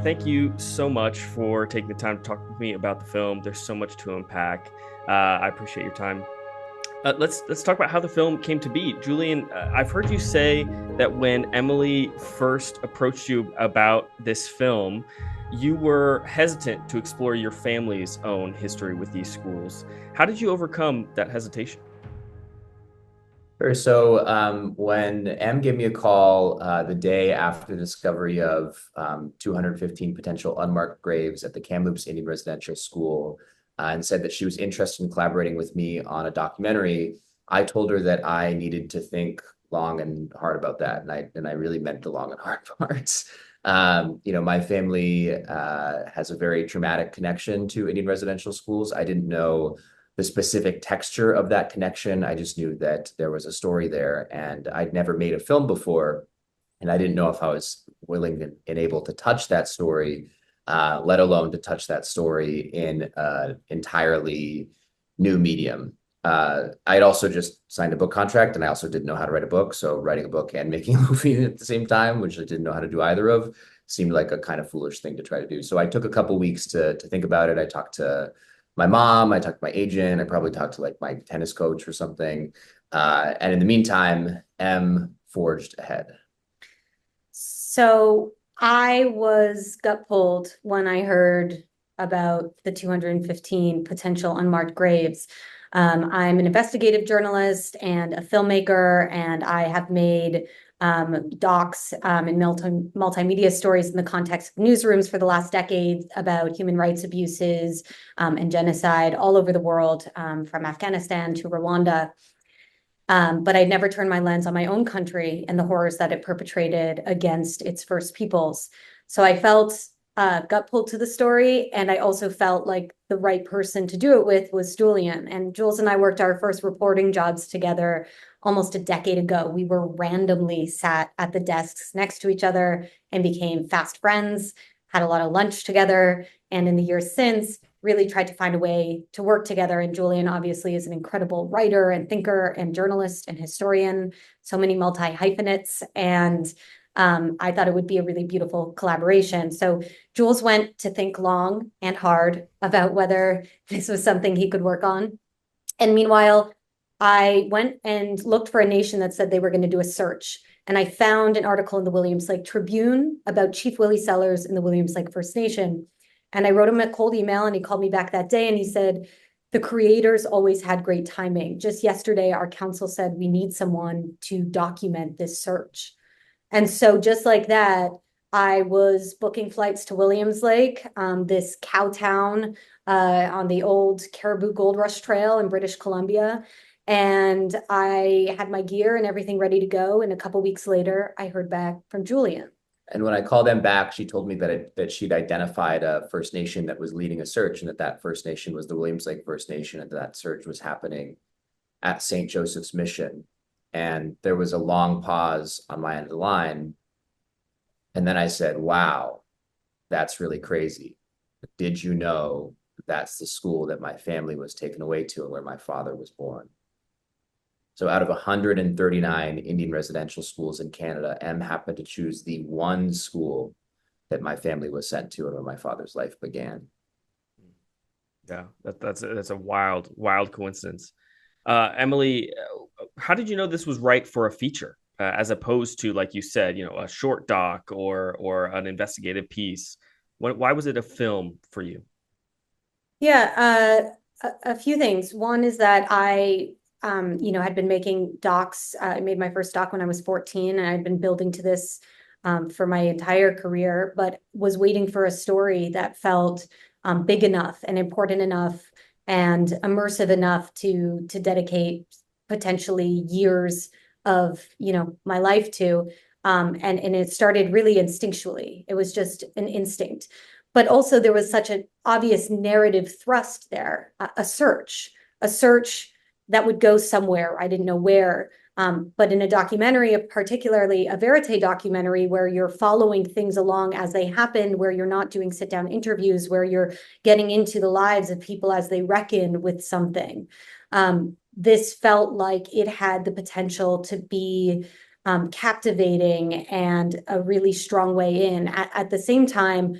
thank you so much for taking the time to talk with me about the film. There's so much to unpack. I appreciate your time. Let's talk about how the film came to be. Julian, I've heard you say that when Emily first approached you about this film, you were hesitant to explore your family's own history with these schools. How did you overcome that hesitation? Sure. So when Em gave me a call the day after the discovery of 215 potential unmarked graves at the Kamloops Indian Residential School and said that she was interested in collaborating with me on a documentary, I told her that I needed to think long and hard about that, and I really meant the long and hard parts. My family has a very traumatic connection to Indian residential schools. I didn't know the specific texture of that connection. I just knew that there was a story there, and I'd never made a film before, and I didn't know if I was willing and able to touch that story, let alone to touch that story in an entirely new medium. I'd also just signed a book contract, and I also didn't know how to write a book. So writing a book and making a movie at the same time, which I didn't know how to do either of, seemed like a kind of foolish thing to try to do. So I took a couple weeks to think about it. I talked to my mom, I talked to my agent, I probably talked to like my tennis coach or something. And in the meantime, M forged ahead. So I was gut pulled when I heard about the 215 potential unmarked graves. I'm an investigative journalist and a filmmaker, and I have made docs and multimedia stories in the context of newsrooms for the last decade about human rights abuses and genocide all over the world, from Afghanistan to Rwanda. But I'd never turned my lens on my own country and the horrors that it perpetrated against its first peoples. So I felt gut pulled to the story, and I also felt like the right person to do it with was Julian. And Jules and I worked our first reporting jobs together almost a decade ago. We were randomly sat at the desks next to each other and became fast friends, had a lot of lunch together, and in the years since, really tried to find a way to work together. And Julian obviously is an incredible writer and thinker and journalist and historian, so many multi-hyphenates. And I thought it would be a really beautiful collaboration. So Jules went to think long and hard about whether this was something he could work on. And meanwhile, I went and looked for a nation that said they were going to do a search. And I found an article in the Williams Lake Tribune about Chief Willie Sellers in the Williams Lake First Nation. And I wrote him a cold email, and he called me back that day, and he said, the creators always had great timing. Just yesterday, our council said we need someone to document this search. And so just like that, I was booking flights to Williams Lake, this cow town on the old Caribou Gold Rush Trail in British Columbia. And I had my gear and everything ready to go. And a couple weeks later, I heard back from Julian. And when I called them back, she told me that she'd identified a First Nation that was leading a search, and that First Nation was the Williams Lake First Nation, and that search was happening at St. Joseph's Mission. And there was a long pause on my end of the line. And then I said, wow, that's really crazy. Did you know that's the school that my family was taken away to and where my father was born? So out of 139 Indian residential schools in Canada, M happened to choose the one school that my family was sent to and where my father's life began. Yeah, that's a wild coincidence. Emily, how did you know this was right for a feature, as opposed to, like you said, a short doc or an investigative piece? Why was it a film for you? Yeah, a few things. One is that I had been making docs. I made my first doc when I was 14, and I'd been building to this for my entire career, but was waiting for a story that felt big enough and important enough and immersive enough to dedicate potentially years of my life to. And it started really instinctually. It was just an instinct. But also there was such an obvious narrative thrust there, a search that would go somewhere. I didn't know where. But in a documentary, particularly a verite documentary, where you're following things along as they happen, where you're not doing sit-down interviews, where you're getting into the lives of people as they reckon with something. This felt like it had the potential to be captivating and a really strong way in. At the same time,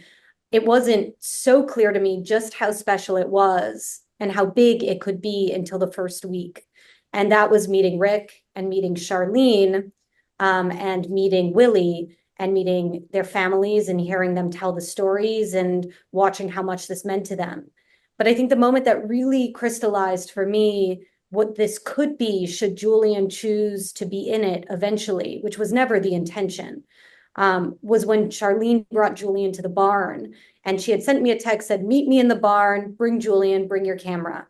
it wasn't so clear to me just how special it was and how big it could be until the first week. And that was meeting Rick and meeting Charlene, and meeting Willie and meeting their families and hearing them tell the stories and watching how much this meant to them. But I think the moment that really crystallized for me what this could be should Julian choose to be in it eventually, which was never the intention, was when Charlene brought Julian to the barn. And she had sent me a text, said, meet me in the barn, bring Julian, bring your camera.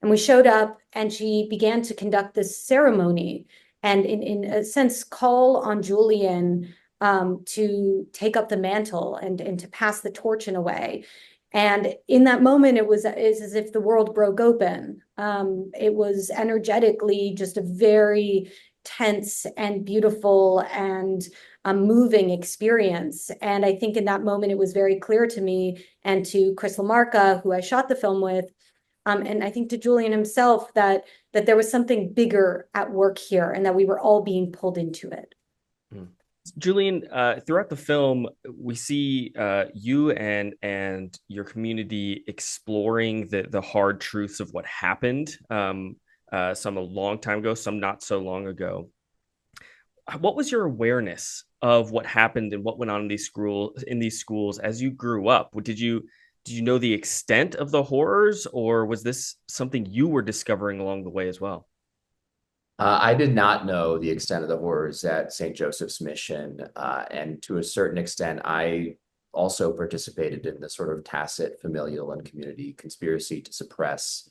And we showed up and she began to conduct this ceremony and in a sense call on Julian to take up the mantle and to pass the torch in a way. And in that moment, it was as if the world broke open. It was energetically just a very tense and beautiful and moving experience. And I think in that moment, it was very clear to me and to Chris LaMarca, who I shot the film with, and I think to Julian himself, that there was something bigger at work here and that we were all being pulled into it. Julian, throughout the film, we see you and your community exploring the hard truths of what happened, some a long time ago, some not so long ago. What was your awareness of what happened and what went on in these schools as you grew up? Did you know the extent of the horrors, or was this something you were discovering along the way as well? I did not know the extent of the horrors at St. Joseph's Mission. And to a certain extent, I also participated in the sort of tacit familial and community conspiracy to suppress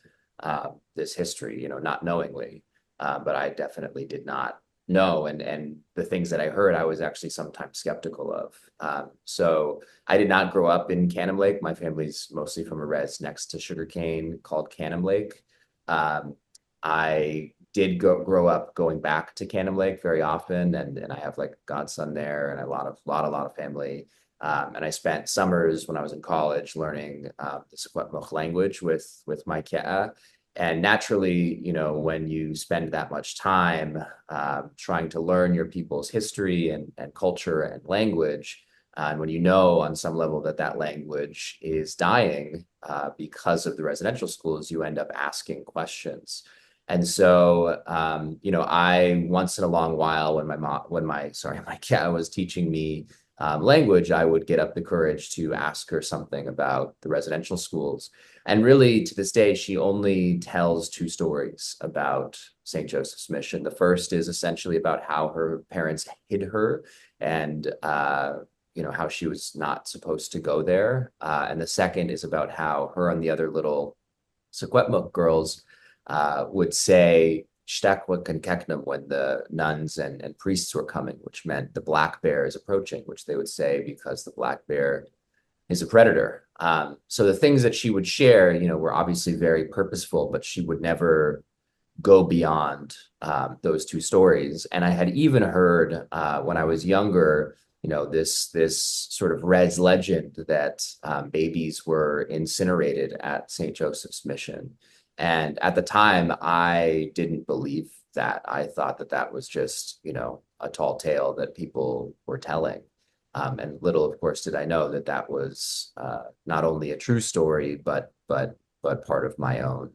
this history, not knowingly. But I definitely did not know. And the things that I heard, I was actually sometimes skeptical of. So I did not grow up in Canham Lake. My family's mostly from a res next to Sugarcane called Canham Lake. I did grow up going back to Canham Lake very often, and I have like godson there and a lot of family. And I spent summers when I was in college learning the Secwepemc language with my ke'a. And naturally, when you spend that much time trying to learn your people's history and culture and language, and when you know on some level that language is dying because of the residential schools, you end up asking questions. And so, I once in a long while, when my cat was teaching me language, I would get up the courage to ask her something about the residential schools. And really, to this day, she only tells two stories about St. Joseph's Mission. The first is essentially about how her parents hid her and how she was not supposed to go there. And the second is about how her and the other little Secwepemc girls would say "Shtakwa Kankeknam" when the nuns and priests were coming, which meant the black bear is approaching, which they would say because the black bear is a predator. So the things that she would share, were obviously very purposeful, but she would never go beyond those two stories. And I had even heard when I was younger, this sort of res legend that babies were incinerated at St. Joseph's Mission. And at the time, I didn't believe that. I thought that was just, a tall tale that people were telling. And little, of course, did I know that was not only a true story, but part of my own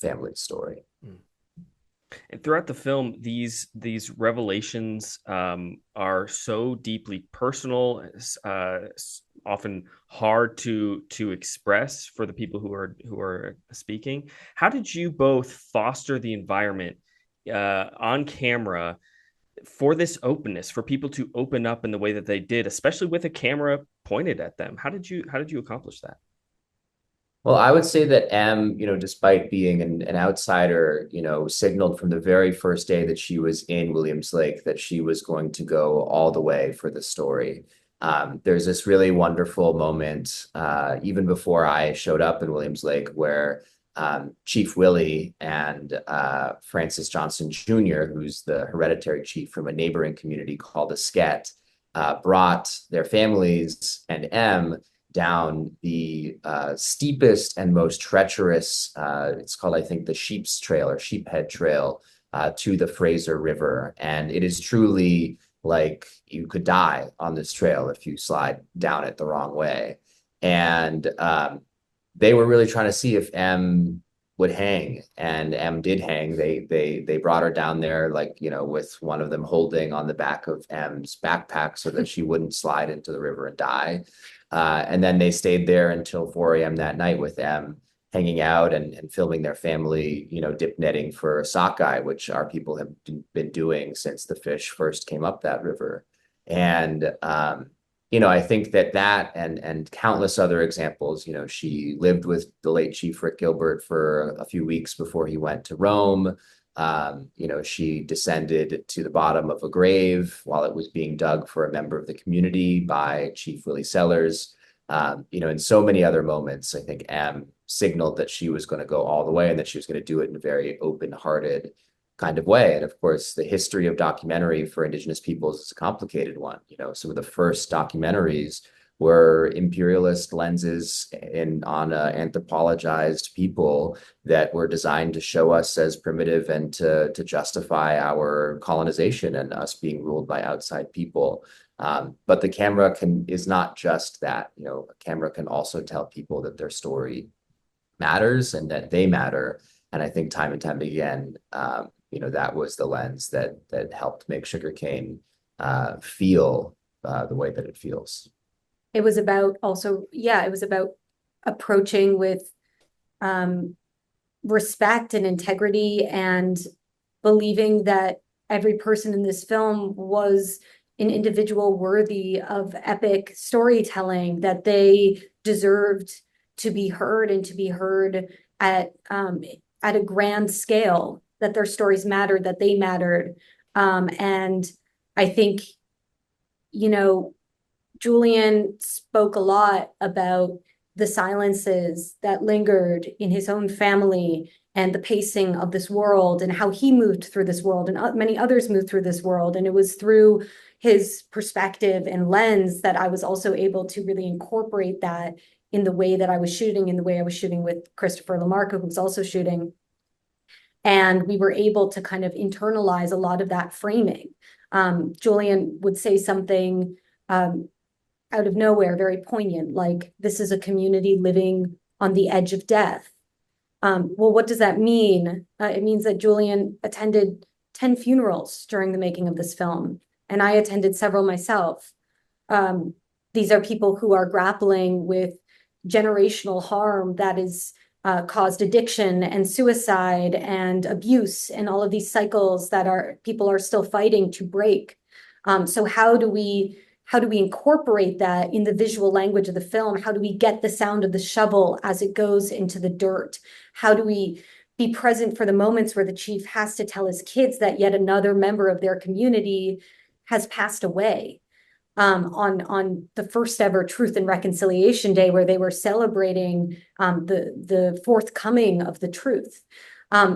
family story. And throughout the film, these revelations are so deeply personal, often hard to express for the people who are speaking. How did you both foster the environment on camera for this openness, for people to open up in the way that they did, especially with a camera pointed at them? How did you accomplish that? Well, I would say that M, despite being an outsider, signaled from the very first day that she was in Williams Lake that she was going to go all the way for the story. There's this really wonderful moment, even before I showed up in Williams Lake, where Chief Willie and Francis Johnson Jr., who's the hereditary chief from a neighboring community called Esquette, brought their families and M down the steepest and most treacherous, it's called, I think, the Sheep's Trail or Sheephead Trail to the Fraser River. And it is truly like you could die on this trail if you slide down it the wrong way. And they were really trying to see if M would hang, and M did hang. They brought her down there, like, you know, with one of them holding on the back of M's backpack so that she wouldn't slide into the river and die. And then they stayed there until 4 a.m. that night with M, hanging out and filming their family, you know, dip netting for sockeye, which our people have been doing since the fish first came up that river. And you know, I think that and countless other examples, you know, she lived with the late Chief Rick Gilbert for a few weeks before he went to Rome. You know, she descended to the bottom of a grave while it was being dug for a member of the community by Chief Willie Sellers. You know, in so many other moments, I think M signaled that she was going to go all the way and that she was going to do it in a very open-hearted kind of way. And of course, the history of documentary for Indigenous peoples is a complicated one. You know, some of the first documentaries were imperialist lenses on anthropologized people that were designed to show us as primitive and to justify our colonization and us being ruled by outside people. But the camera is not just that. You know, a camera can also tell people that their story matters and that they matter. And I think time and time again, you know, that was the lens that helped make Sugarcane feel the way that it feels. It was about also, yeah, it was about approaching with respect and integrity and believing that every person in this film was an individual worthy of epic storytelling, that they deserved to be heard and to be heard at a grand scale, that their stories mattered, that they mattered. And I think, you know, Julian spoke a lot about the silences that lingered in his own family and the pacing of this world and how he moved through this world and many others moved through this world. And it was through his perspective and lens that I was also able to really incorporate that in the way that I was shooting, in the way I was shooting with Christopher LaMarca, who was also shooting. And we were able to kind of internalize a lot of that framing. Julian would say something out of nowhere, very poignant, like, this is a community living on the edge of death. Well, what does that mean? It means that Julian attended 10 funerals during the making of this film, and I attended several myself. These are people who are grappling with generational harm that is caused addiction and suicide and abuse and all of these cycles that people are still fighting to break. So how do we incorporate that in the visual language of the film? How do we get the sound of the shovel as it goes into the dirt? How do we be present for the moments where the chief has to tell his kids that yet another member of their community has passed away? On the first ever Truth and Reconciliation Day, where they were celebrating the forthcoming of the truth.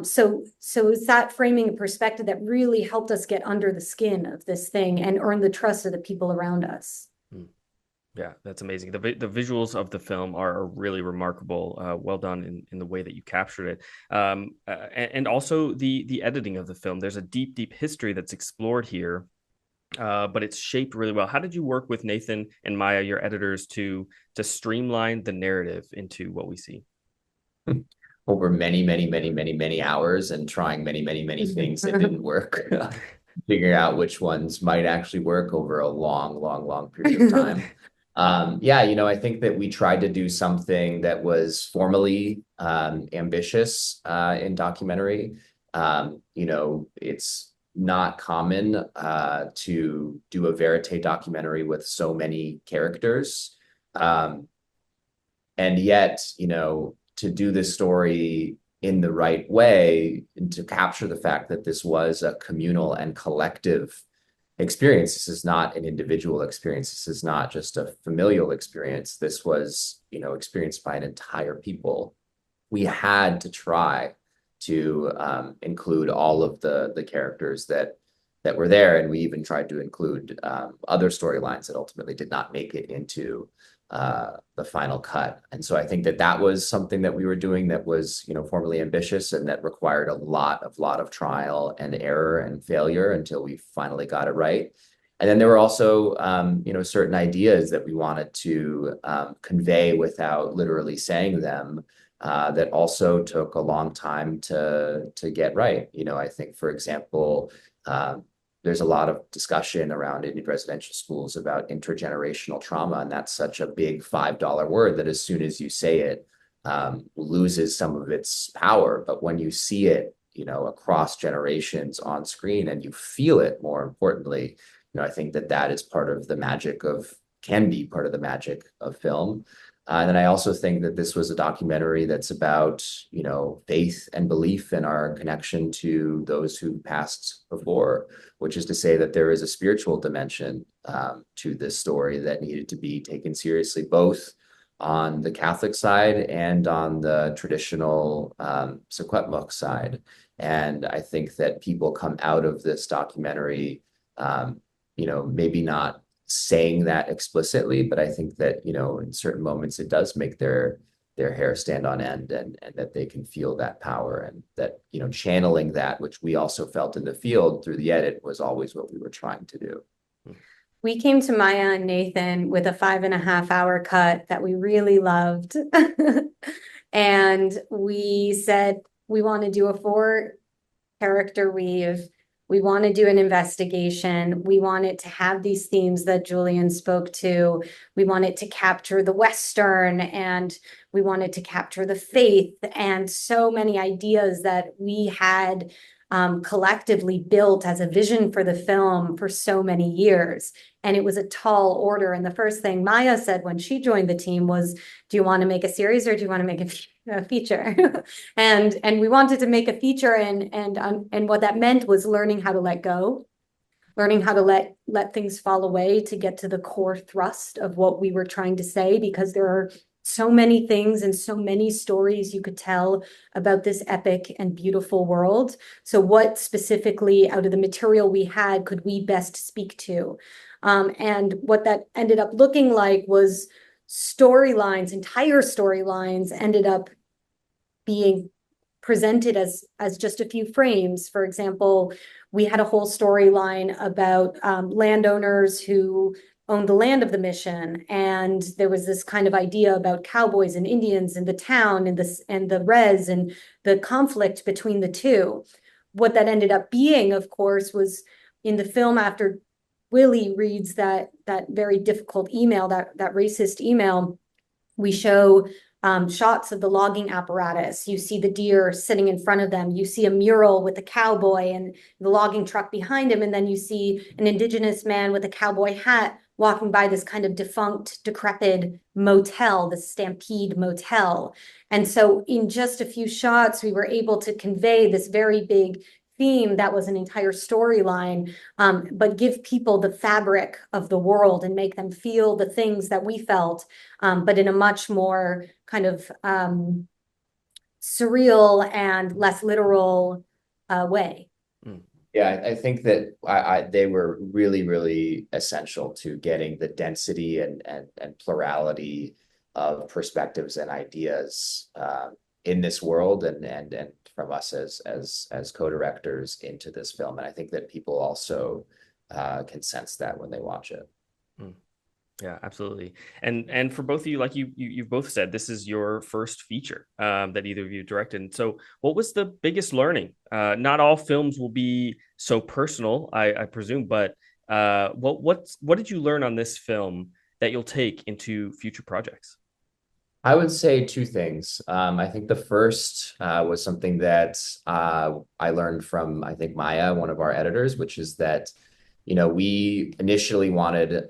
So it's that framing and perspective that really helped us get under the skin of this thing and earn the trust of the people around us. Yeah, that's amazing. The visuals of the film are really remarkable. Well done in the way that you captured it. And also the editing of the film. There's a deep history that's explored here. But it's shaped really well. How did you work with Nathan and Maya, your editors, to streamline the narrative into what we see? Over many hours and trying many things that didn't work, figuring out which ones might actually work over a long period of time. Yeah, you know, I think that we tried to do something that was formally ambitious in documentary. You know, it's not common to do a verite documentary with so many characters. And yet, you know, to do this story in the right way and to capture the fact that this was a communal and collective experience. This is not an individual experience. This is not just a familial experience. This was, you know, experienced by an entire people. We had to try to include all of the characters that were there, and we even tried to include other storylines that ultimately did not make it into the final cut. And so I think that that was something that we were doing that was, formerly ambitious and that required a lot of trial and error and failure until we finally got it right. And then there were also, certain ideas that we wanted to convey without literally saying them, that also took a long time to get right. I think, for example, there's a lot of discussion around Indian residential schools about intergenerational trauma, and that's such a big $5 word that as soon as you say it, loses some of its power. But when you see it, across generations on screen and you feel it, more importantly, I think that is can be part of the magic of film. And then I also think that this was a documentary that's about, faith and belief in our connection to those who passed before, which is to say that there is a spiritual dimension to this story that needed to be taken seriously, both on the Catholic side and on the traditional Secwepemc side. And I think that people come out of this documentary, maybe not saying that explicitly, but I think that, in certain moments it does make their hair stand on end, and that they can feel that power, and that, channeling that, which we also felt in the field through the edit, was always what we were trying to do. We came to Maya and Nathan with a 5.5-hour cut that we really loved. And we said, we want to do a 4-character weave. We want to do an investigation. We want it to have these themes that Julian spoke to. We want it to capture the Western, and we wanted to capture the faith, and so many ideas that we had collectively built as a vision for the film for so many years. And it was a tall order. And the first thing Maya said when she joined the team was, do you want to make a series or do you want to make a feature? and we wanted to make a feature, and what that meant was learning how to let go, learning how to let things fall away to get to the core thrust of what we were trying to say, because there are so many things and so many stories you could tell about this epic and beautiful world. So what specifically out of the material we had could we best speak to? And what that ended up looking like was storylines, entire storylines ended up being presented as just a few frames. For example, we had a whole storyline about landowners who owned the land of the mission, and there was this kind of idea about cowboys and Indians in the town and the res and the conflict between the two. What that ended up being, of course, was in the film, after Willie reads that very difficult email, that racist email, we show shots of the logging apparatus. You see the deer sitting in front of them. You see a mural with the cowboy and the logging truck behind him. And then you see an indigenous man with a cowboy hat walking by this kind of defunct, decrepit motel, the Stampede Motel. And so in just a few shots, we were able to convey this very big theme that was an entire storyline, but give people the fabric of the world and make them feel the things that we felt, but in a much more kind of surreal and less literal way. Yeah, I think that they were really, really essential to getting the density and plurality of perspectives and ideas in this world, and from us as co-directors into this film. And I think that people also can sense that when they watch it. Yeah, absolutely. And for both of you, like you've both said, this is your first feature that either of you directed. And so what was the biggest learning? Not all films will be so personal, I presume, but what did you learn on this film that you'll take into future projects? I would say two things. I think the first was something that I learned from, I think, Maya, one of our editors, which is that we initially wanted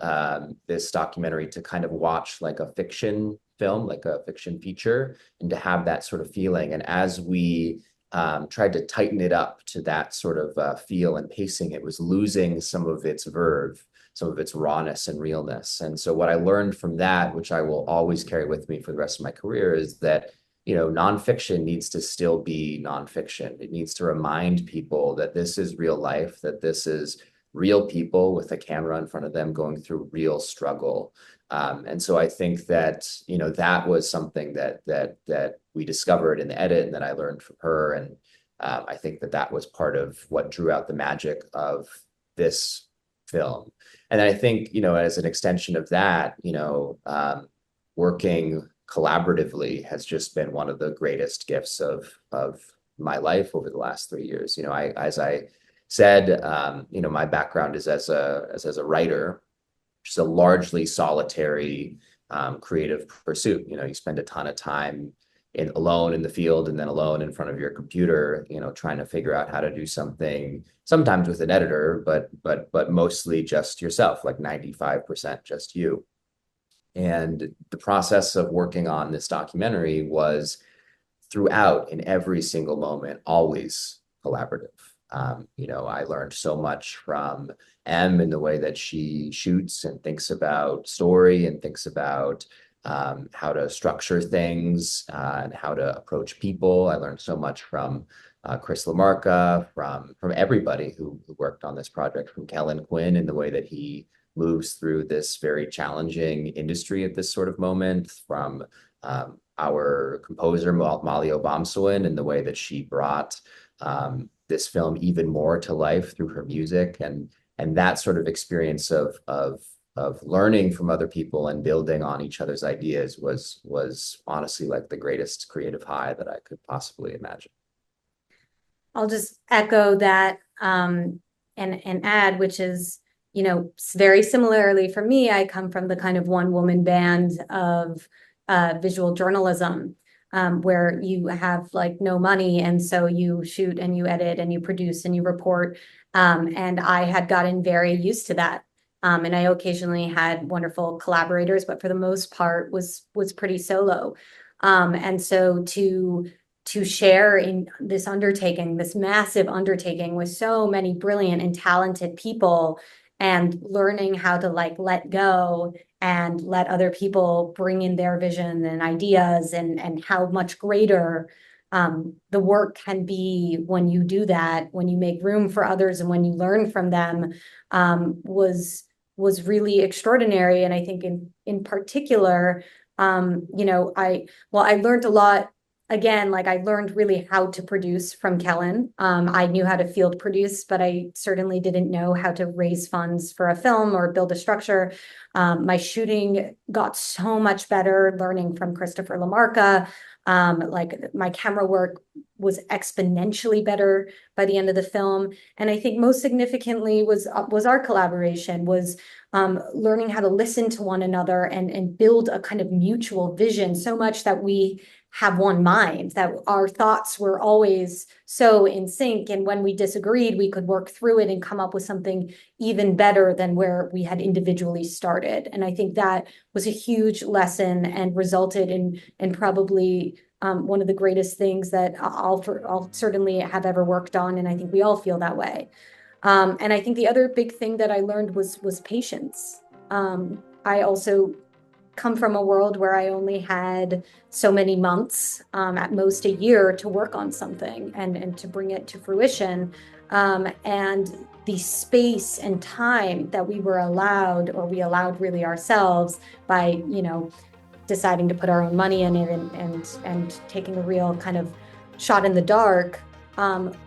this documentary to kind of watch like a fiction film, like a fiction feature, and to have that sort of feeling. And as we tried to tighten it up to that sort of feel and pacing, it was losing some of its verve, some of its rawness and realness. And so what I learned from that, which I will always carry with me for the rest of my career, is that nonfiction needs to still be nonfiction. It needs to remind people that this is real life, that this is real people with a camera in front of them going through real struggle. And so I think that, that was something that we discovered in the edit and that I learned from her. And I think that was part of what drew out the magic of this film. And I think, as an extension of that, working collaboratively has just been one of the greatest gifts of my life over the last 3 years. As I said, my background is as a writer, which is a largely solitary creative pursuit. You spend a ton of time alone in the field and then alone in front of your computer, trying to figure out how to do something, sometimes with an editor, but mostly just yourself, like 95% just you. And the process of working on this documentary was throughout, in every single moment, always collaborative. I learned so much from Em in the way that she shoots and thinks about story and thinks about how to structure things and how to approach people. I learned so much from Chris LaMarca, from everybody who worked on this project, from Kellen Quinn in the way that he moves through this very challenging industry at this sort of moment, from our composer, Molly Obamsawin, in the way that she brought this film even more to life through her music. And that sort of experience of learning from other people and building on each other's ideas was honestly like the greatest creative high that I could possibly imagine. I'll just echo that and add, which is, very similarly for me, I come from the kind of one-woman band of visual journalism, where you have like no money, and so you shoot and you edit and you produce and you report. And I had gotten very used to that. And I occasionally had wonderful collaborators, but for the most part was pretty solo. And so to share in this undertaking, this massive undertaking with so many brilliant and talented people, and learning how to like let go and let other people bring in their vision and ideas, and how much greater the work can be when you do that, when you make room for others and when you learn from them, was really extraordinary. And I think in particular, I learned a lot. Again, like I learned really how to produce from Kellen. I knew how to field produce, but I certainly didn't know how to raise funds for a film or build a structure. My shooting got so much better learning from Christopher LaMarca. Like my camera work was exponentially better by the end of the film. And I think most significantly was our collaboration, was learning how to listen to one another and build a kind of mutual vision, so much that we have one mind, that our thoughts were always so in sync. And when we disagreed, we could work through it and come up with something even better than where we had individually started. And I think that was a huge lesson and resulted in probably one of the greatest things that I'll certainly have ever worked on. And I think we all feel that way. And I think the other big thing that I learned was patience. I also come from a world where I only had so many months, at most a year, to work on something and to bring it to fruition. And the space and time that we were allowed, or we allowed really ourselves by, deciding to put our own money in it and taking a real kind of shot in the dark,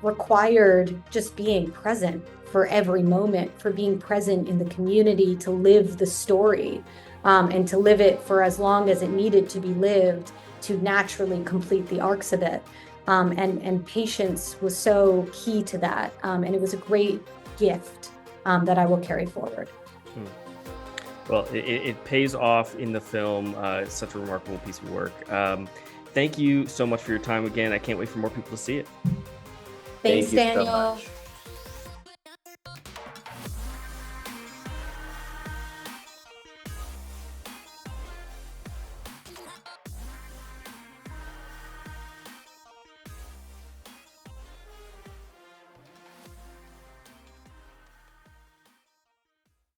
required just being present for every moment, for being present in the community, to live the story. And to live it for as long as it needed to be lived to naturally complete the arcs of it. And patience was so key to that. And it was a great gift that I will carry forward. Well, it pays off in the film. It's such a remarkable piece of work. Thank you so much for your time again. I can't wait for more people to see it. Thanks, Thank you so Daniel. much.